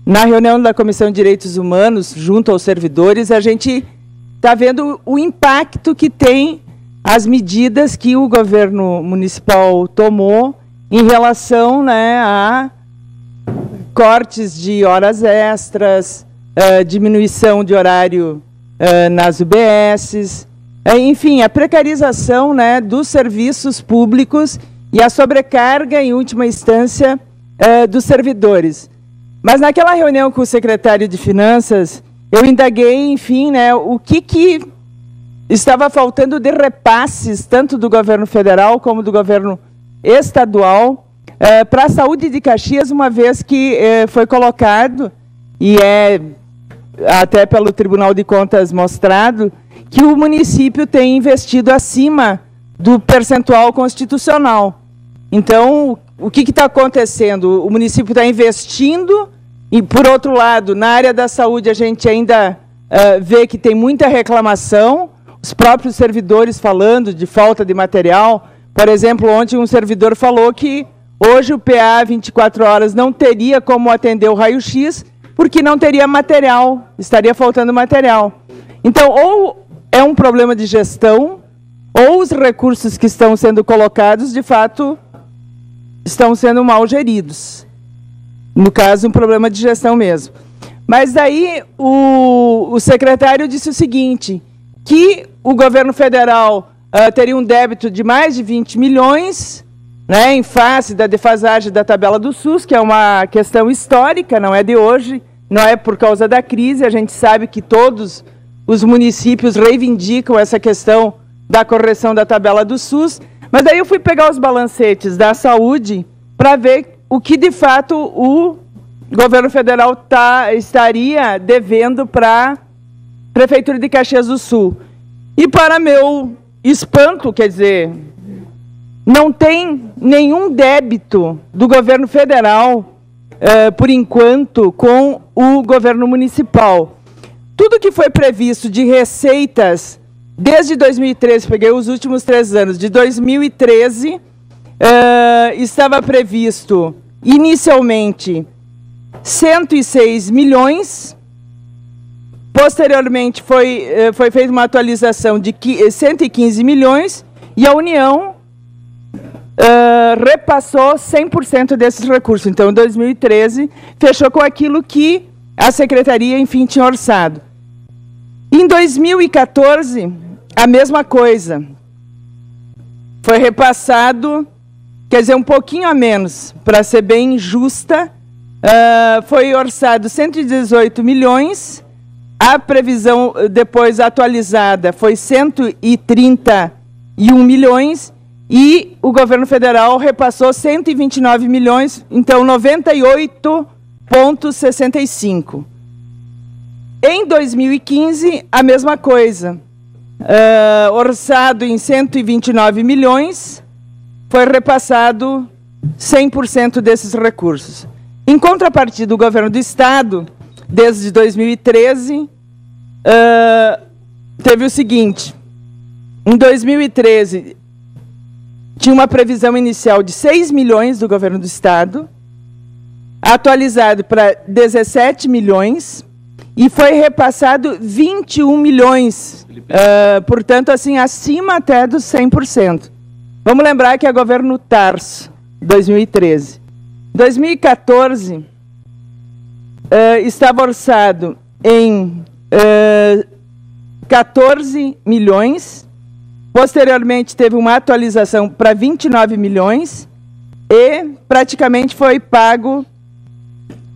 na reunião da Comissão de Direitos Humanos, junto aos servidores, a gente está vendo o impacto que tem as medidas que o governo municipal tomou em relação, né, a cortes de horas extras, diminuição de horário nas UBSs, enfim, a precarização, né, dos serviços públicos e a sobrecarga, em última instância, dos servidores. Mas naquela reunião com o secretário de Finanças, eu indaguei, enfim, né, o que estava faltando de repasses, tanto do governo federal como do governo estadual, para a saúde de Caxias, uma vez que foi colocado, e é até pelo Tribunal de Contas mostrado, que o município tem investido acima do percentual constitucional. Então, o que está acontecendo? O município está investindo, e, por outro lado, na área da saúde, a gente ainda vê que tem muita reclamação, os próprios servidores falando de falta de material. Por exemplo, ontem um servidor falou que hoje o PA 24 horas não teria como atender o raio-x, porque não teria material, estaria faltando material. Então, ou é um problema de gestão, ou os recursos que estão sendo colocados, de fato, estão sendo mal geridos. No caso, um problema de gestão mesmo. Mas daí o secretário disse o seguinte, que o governo federal teria um débito de mais de 20 milhões, né, em face da defasagem da tabela do SUS, que é uma questão histórica, não é de hoje, não é por causa da crise, a gente sabe que todos os municípios reivindicam essa questão da correção da tabela do SUS, mas daí eu fui pegar os balancetes da saúde para ver o que, de fato, o governo federal estaria devendo para a Prefeitura de Caxias do Sul. E, para meu espanto, quer dizer, não tem nenhum débito do governo federal, por enquanto, com o governo municipal. Tudo que foi previsto de receitas desde 2013, peguei os últimos 3 anos, de 2013, estava previsto, inicialmente, 106 milhões, posteriormente foi feita uma atualização de 115 milhões, e a União repassou 100% desses recursos. Então, em 2013, fechou com aquilo que a Secretaria, enfim, tinha orçado. Em 2014, a mesma coisa. Foi repassado, quer dizer, um pouquinho a menos, para ser bem justa, foi orçado 118 milhões, a previsão depois atualizada foi 131 milhões, e o governo federal repassou 129 milhões, então 98,65. Em 2015, a mesma coisa. Orçado em 129 milhões, foi repassado 100% desses recursos. Em contrapartida, o governo do Estado, desde 2013, teve o seguinte: em 2013, tinha uma previsão inicial de 6 milhões do governo do Estado, atualizado para 17 milhões, e foi repassado 21 milhões, portanto, assim, acima até dos 100%. Vamos lembrar que é governo Tarso, 2013. 2014, estava orçado em 14 milhões, posteriormente teve uma atualização para 29 milhões e praticamente foi pago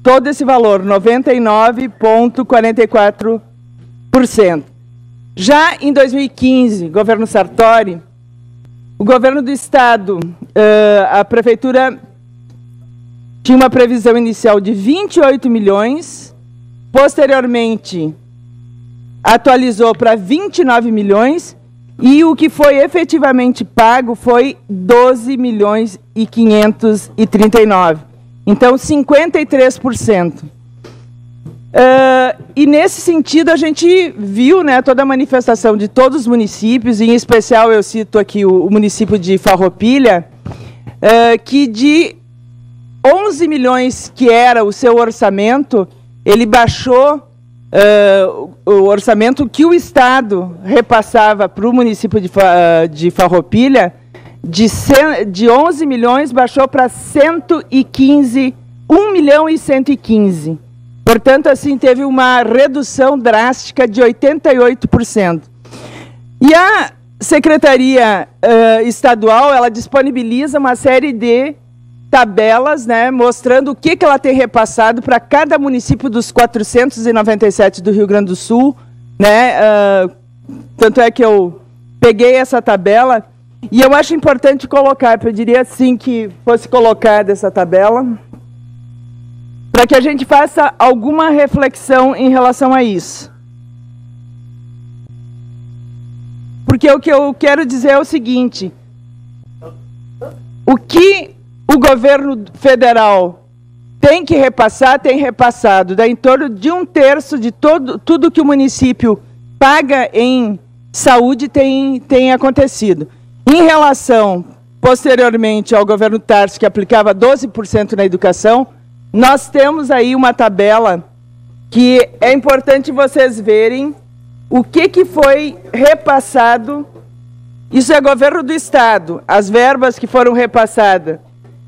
todo esse valor, 99,44%. Já em 2015, governo Sartori, o governo do Estado, a Prefeitura tinha uma previsão inicial de 28 milhões, posteriormente atualizou para 29 milhões, e o que foi efetivamente pago foi 12 milhões e 539. Então, 53%. E, nesse sentido, a gente viu, né, toda a manifestação de todos os municípios, e, em especial, eu cito aqui o município de Farroupilha, que de 11 milhões que era o seu orçamento, ele baixou o orçamento que o Estado repassava para o município de Farroupilha, de 11 milhões, baixou para 115, 1 milhão e 115. Portanto, assim, teve uma redução drástica de 88%. E a Secretaria Estadual, ela disponibiliza uma série de tabelas, né, mostrando o que ela tem repassado para cada município dos 497 do Rio Grande do Sul, né, tanto é que eu peguei essa tabela, e eu acho importante colocar, eu pediria assim que fosse colocada essa tabela, para que a gente faça alguma reflexão em relação a isso. Porque o que eu quero dizer é o seguinte, o que o governo federal tem que repassar, tem repassado, dá em torno de 1/3 de tudo que o município paga em saúde tem acontecido. Em relação, posteriormente, ao governo Tarso, que aplicava 12% na educação, nós temos aí uma tabela que é importante vocês verem o que foi repassado. Isso é governo do Estado, as verbas que foram repassadas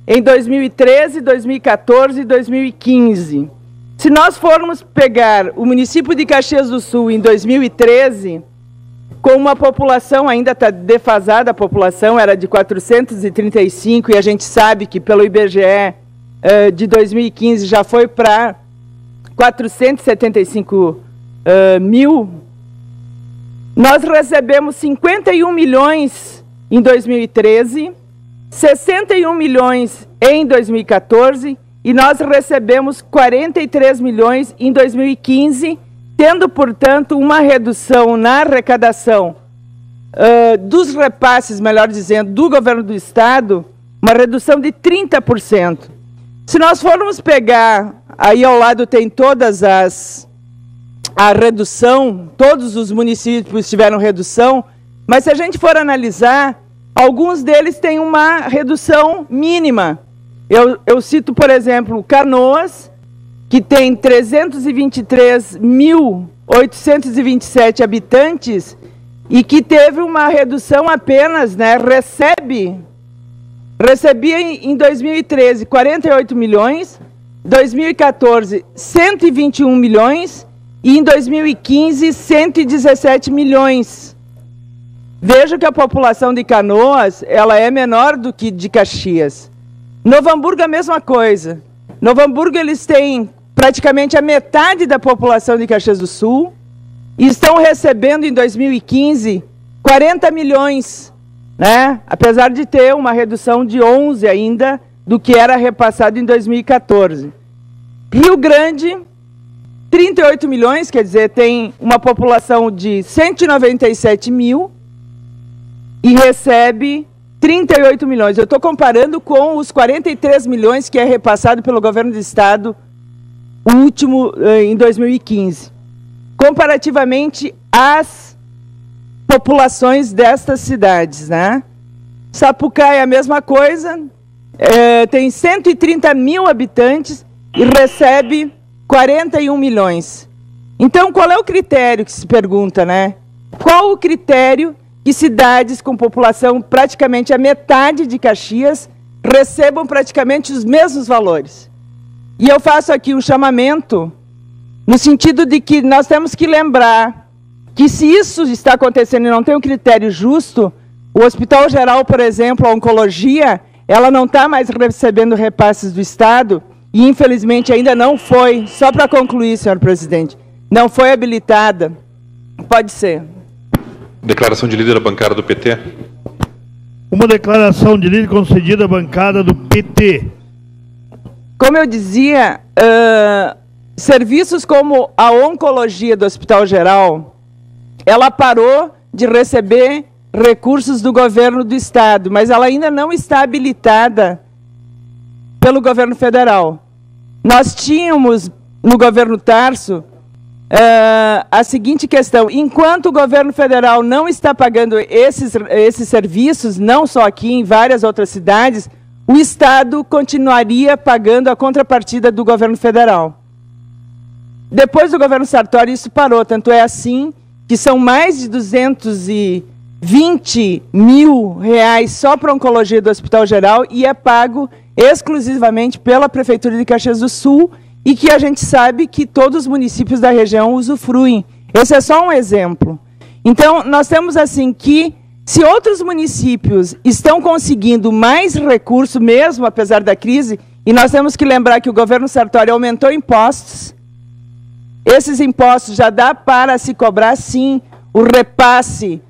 em 2013, 2014 e 2015. Se nós formos pegar o município de Caxias do Sul em 2013, com uma população, ainda está defasada, a população era de 435, e a gente sabe que pelo IBGE de 2015 já foi para 475 mil, nós recebemos 51 milhões em 2013, 61 milhões em 2014, e nós recebemos 43 milhões em 2015, tendo, portanto, uma redução na arrecadação dos repasses, melhor dizendo, do governo do Estado, uma redução de 30%. Se nós formos pegar, aí ao lado tem todas a redução, todos os municípios tiveram redução, mas se a gente for analisar, alguns deles têm uma redução mínima. Eu cito, por exemplo, Canoas, que tem 323.827 habitantes e que teve uma redução apenas, né, recebia em 2013 48 milhões, 2014 121 milhões e em 2015 117 milhões. Veja que a população de Canoas, ela é menor do que de Caxias. Novo Hamburgo a mesma coisa. Novo Hamburgo, eles têm praticamente a metade da população de Caxias do Sul e estão recebendo em 2015 40 milhões, né? Apesar de ter uma redução de 11 ainda do que era repassado em 2014. Rio Grande, 38 milhões, quer dizer, tem uma população de 197 mil e recebe 38 milhões. Eu estou comparando com os 43 milhões que é repassado pelo governo do Estado, o último em 2015. Comparativamente às populações destas cidades, né? Sapucaí é a mesma coisa, tem 130 mil habitantes e recebe 41 milhões. Então, qual é o critério que se pergunta, né? Qual o critério que cidades com população praticamente a metade de Caxias recebam praticamente os mesmos valores? E eu faço aqui um chamamento no sentido de que nós temos que lembrar que se isso está acontecendo e não tem um critério justo, o Hospital Geral, por exemplo, a oncologia, ela não está mais recebendo repasses do Estado e, infelizmente, ainda não foi, só para concluir, senhor presidente, não foi habilitada. Pode ser. Declaração de líder da bancada do PT. Uma declaração de líder concedida à bancada do PT. Como eu dizia, serviços como a oncologia do Hospital Geral, ela parou de receber recursos do governo do Estado, mas ela ainda não está habilitada pelo governo federal. Nós tínhamos, no governo Tarso, a seguinte questão: enquanto o governo federal não está pagando esses serviços, não só aqui, em várias outras cidades, o Estado continuaria pagando a contrapartida do governo federal. depois do governo Sartori isso parou, tanto é assim que são mais de 220 mil reais só para a oncologia do Hospital Geral e é pago exclusivamente pela Prefeitura de Caxias do Sul e que a gente sabe que todos os municípios da região usufruem. Esse é só um exemplo. Então, nós temos assim que, se outros municípios estão conseguindo mais recursos, mesmo apesar da crise, e nós temos que lembrar que o governo Sartori aumentou impostos, esses impostos já dá para se cobrar, sim, o repasse,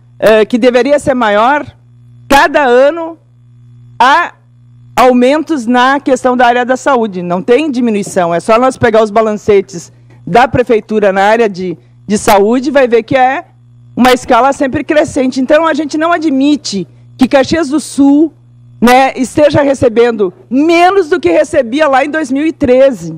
que deveria ser maior. Cada ano há aumentos na questão da área da saúde, não tem diminuição, é só nós pegar os balancetes da prefeitura na área de saúde, vai ver que é uma escala sempre crescente. Então, a gente não admite que Caxias do Sul, né, esteja recebendo menos do que recebia lá em 2013.